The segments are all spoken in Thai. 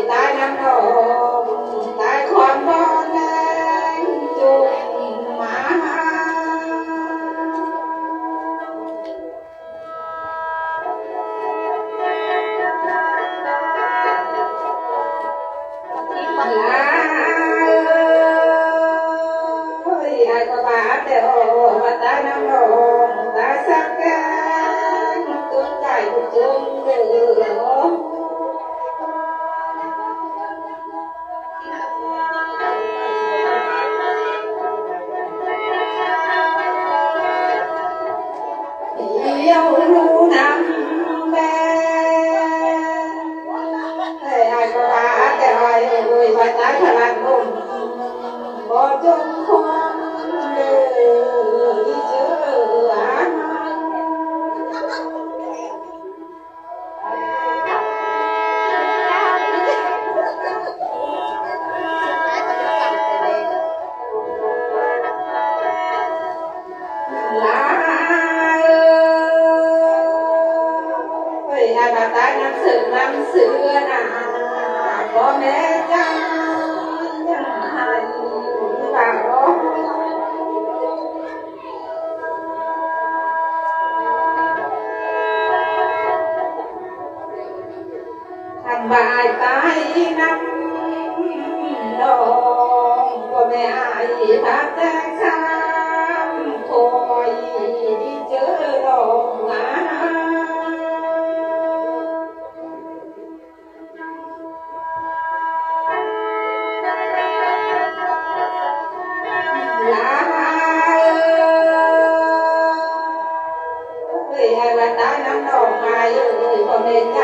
ตายน้ำนองตายคอนบอนแดงจุกหมาเดี๋ยวมาตายน้ำนองตายสักแก่ตุ้งใจตุ้งเดือเดี๋ยวรู้น้ำแดงไอ้ก็ว่าแต่ไอ้มาตายพลังลมบ่จงคงตายน้ำเสือน้ำเสือนาพ่อแม่จังยังหันบ่าวทำบายตายน้ำนองพ่อแม่อายพักแจ้งซ้ำคอยเจอดอกงาตายน้ำดอกไม้พ่อแม่ใจ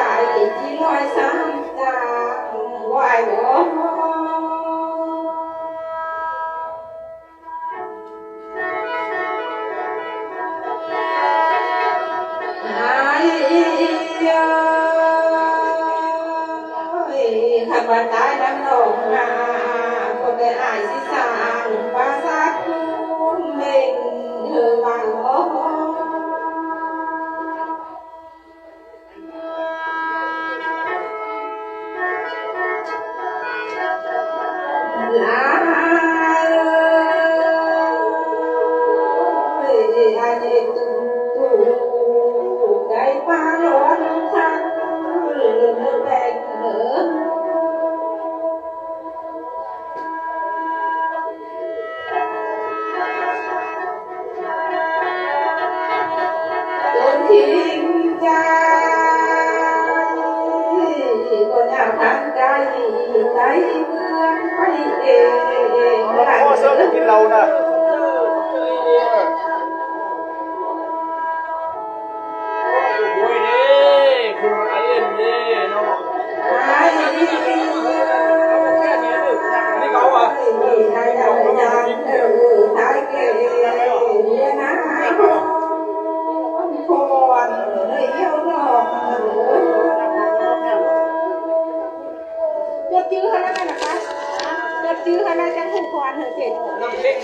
ที่ลอยซ้ำจางไหวบ่หายขับว่าตายน้ำดอกไม้พ่อแม่อายสิสร้างปราสาทคุณเม่งเธอว่าบ่ลาอันนี้ตู้ไก่ปลาร้อนทั้งเนื้อแดงเนื้อต้นทิ้งใจก็อยากทำใจใจเพื่อนไปเองพ่อเสิร์ฟกินเรานะโอ้ยเด้คุณไอ้เอ็นเด้เนาะแค่นี้นี่เขาอ่ะจื้อเขาได้ไหมนะคะจื้อเขาได้จังหูควันเหรอเจ็ดน้ำเล็ก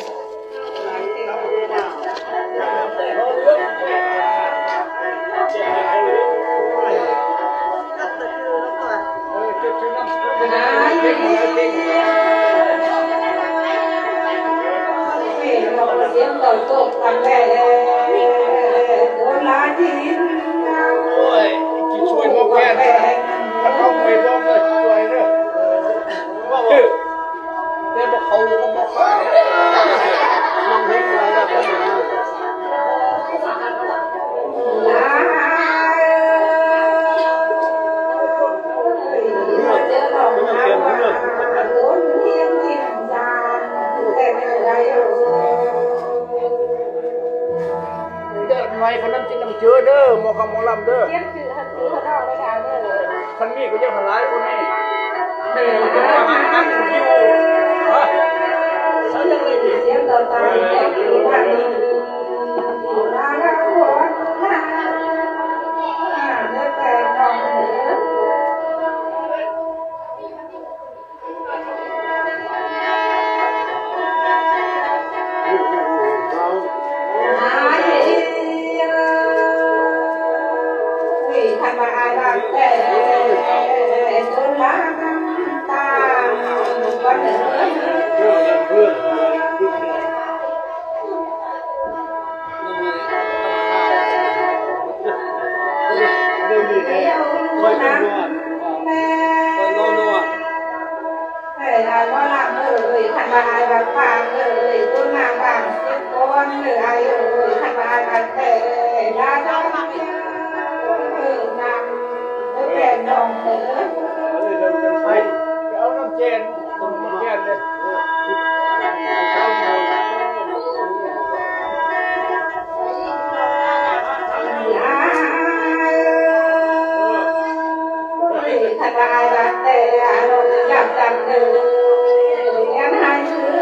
เสียงต่อตกกันแม่โดนลาทิ้งโอ้ยกินช่วยพ่อแก่ถ้าเขาไม่บ้องเลยช่วยเด้อว่าบ่แต่บอกเขาก็บอกเขาน้องเล็กมาแล้วก็มาไว้คนนั้นจินน้ำเชื้อเด้อหมอคำหมอลำเด้อเยี่ยมจืดฮันจืดเขาดอกได้ดาวเด้อคันนี้ก็ยังหลายคนนี้เฮ้ยจะมาหานั่งอยู่ฮะใช่ยังไงดีเยี่ยมต่อตาเยี่ยมจืดฮันจืดนาแล้วหัวหน้าเนื้อแต่ดอกเนื้อทำมาอะไรแต่จนล้า น้องเอ๋ย ไปเอาน้ำเจนต้มแก่นเลยทนายรักแต่อารมณ์จับจับเดินยังหายเชื้อ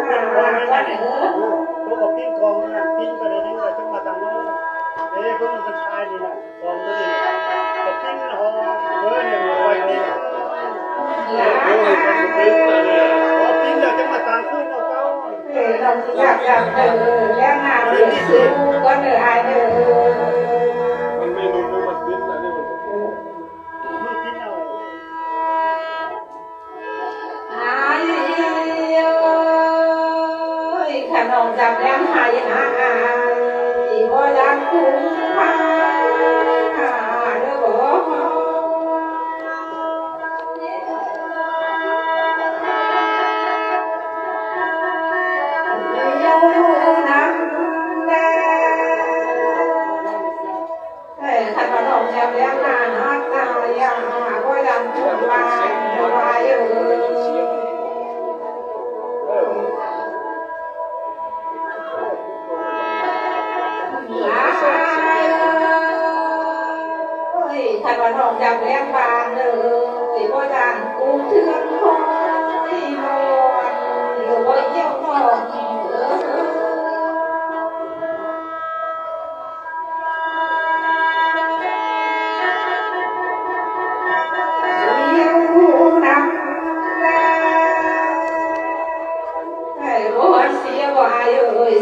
วันเอ๋ย พวกกับปิ้งกองนะปิ้งไปเลยนี่เราต้องมาทำเลยพวกมันเป็นชายนี่นะกองตัวนี้กับปิ้งหอเนี่ยมาไว้นี่พอปิ้งเราจะมาตามขึ้นเอาเก้า เราอยากจับเดินยังหายเชื้อก็เหนื่อยเดิน มันไม่รู้มันขึ้นนะนี่มัน มือปิ้งเอา หายขนมจับยังหายหายบ่ยังคุ้มค่าเด้อบ่อยู่น้ำแดงขนมจับยังหายตายังบ่ยังคุ้มค่าว่าอยู่ถ้าว่าน้องจำแรงบานเลยบ่ดังกูเทือนคอยนอนหรือว่าเยี่ยมน้องอยู่น้ำแดงบ่เสียบ่อาย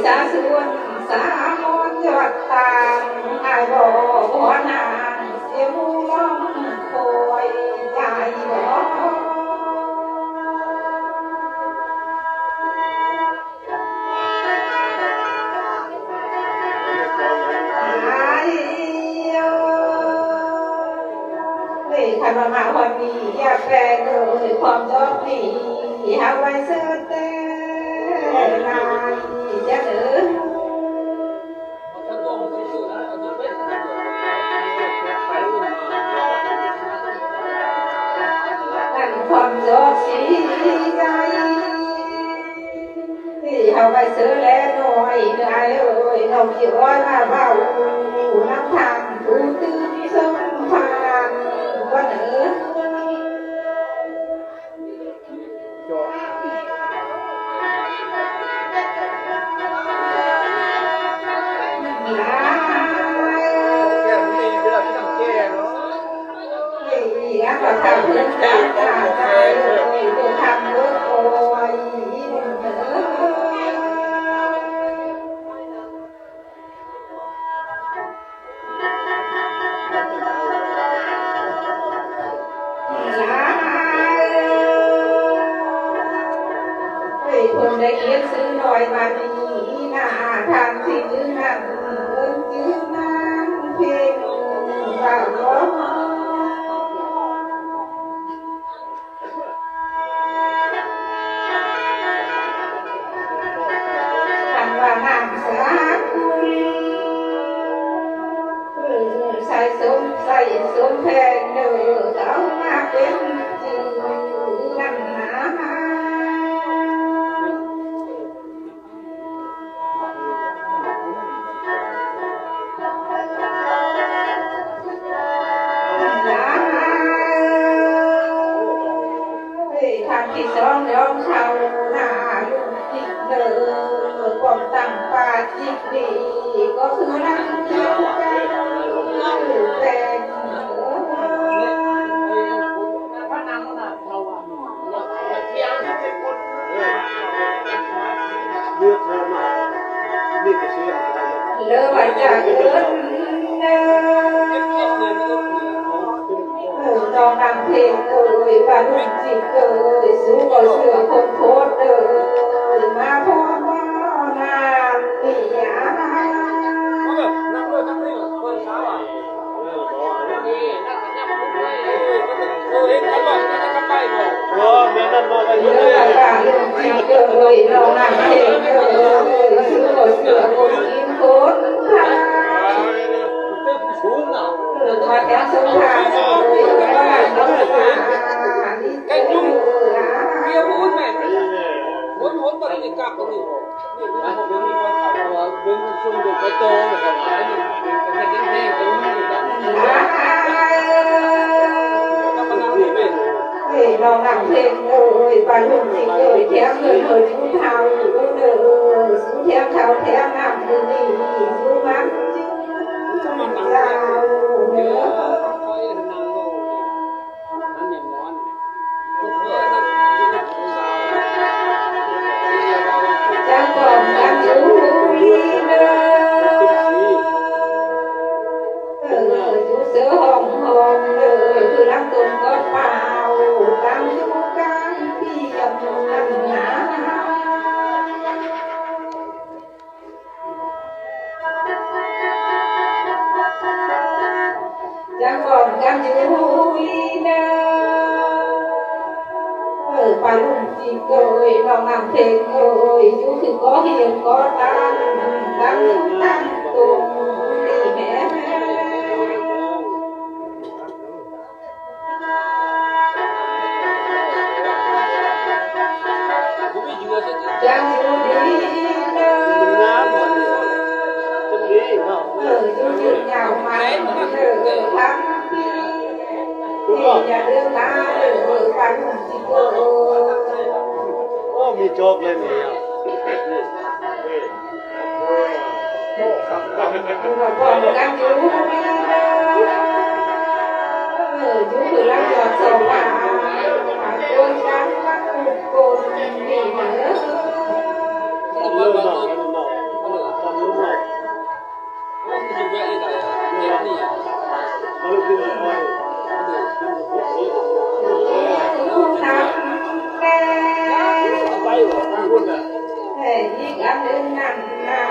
สาสวนสามอนยอดตางอายบ่นางเสียมูมองคอยใจบ่ขันมาวันนี้อยากแปลงความจบนี้หาไว้ซื้อเต้นายจะเดินนั่นความจบสีใจหาไว้ซื้อแล้วหน่อยเหนื่อยน้องจีอ้อยมาเบาน้ำทางผู้ตื่นสมพานวันเอ๋ยแก่มีเวลาที่น้ำแก่เนาะ ทำเพื่อนตาตาตาเลยทำด้วยโอยคนได้เลี้ยงซื้อหน่อยมาดีหน้าทางที่ยืนนั่งยืนนั่งเพียงเราล้อทำว่าน้ำสาคุใส่สมแพงเด้อเขามาเป็นจืดนั่นนะ ทางที่สองยอมเช่าหน้าลูกจิกเดินความตั้งปาจิกดีก็คือนั่งเที่ยวแต่งเลือกเธอมานี่จะเชื่อ เลิกว่าจะเกินตอนนั่งเพลงปาลูกจิกสู้ก็เชื่อคนโคตรมาพอมานานี่ยา นั่งเลยนั่งเลยเปิดเช้าอ่ะนี่นั่งนั่งมาพูดเลยเฮ้ยเขาบอกจะกลับไปบอก แม่นั่นมาไป เลิกว่าลูกจิกเรานั่งเพลงสู้ก็เชื่อคนกินคนทา เต้นสูงอ่ะ เอ มาแถวสงขลาเลยว่าต้องมานี่ แกยุ่งเมียพูดแม่วนตอนนี้กลับตรงนี้นี่ผมเป็นมีคนถามว่าเบิ้งช่วงดูไปโตเหมือนกันนะนี่เป็นแค่แห้งตรงนี้กันก็มานั่งนี่แม่ เฮ้ยเราหนังเพลงเลยไปลุงจริงเลยแถมเลยชูเท้าอยู่เลยชูแถมเท้าแถมน้ำนี่ชูมันจริง ถ้ามันหนัง ยาว เยอะคอยนั่งโลนั่นอย่างนอนคุณเพื่อนนั่นคุณสาว จังก่อนกันอยู่ลีเนออยู่เสือห้องเลยคือรักตนก็เปล่าตั้งอยู่กันพี่ยังนั่นหาจังก่อนกันอยู่ลีเนอไปลุงจีเกยลองนำเพลงเกยอยู่คือก็เหียงก็ตั้งตรงนี่แม่ ผมไม่เชื่อสิ จังอยู่ดีเนอ น้ำมันต้นนี้เนาะ อยู่ยืนยาวมาทั้งปีอย่าเรื่องมาฟังสิโก โอ้มีโจกเลยนี่อ่ะ ก่อนกันอยู่ดีเนอยู่คือรักยอดสว่างโกนกันวัดโกนนี่เน ถ้า เริ่ เรา ม มา เนาะ เริ่ม เนาะ เออ ทำรู้เนาะ ผมจะแวะยังไงเนี่ยนี่ เอาลูกขึ้นไป ผู้ทำแก่ ไปหรอพูดน่ะ แต่ยิ่งอันนึงนั่นนา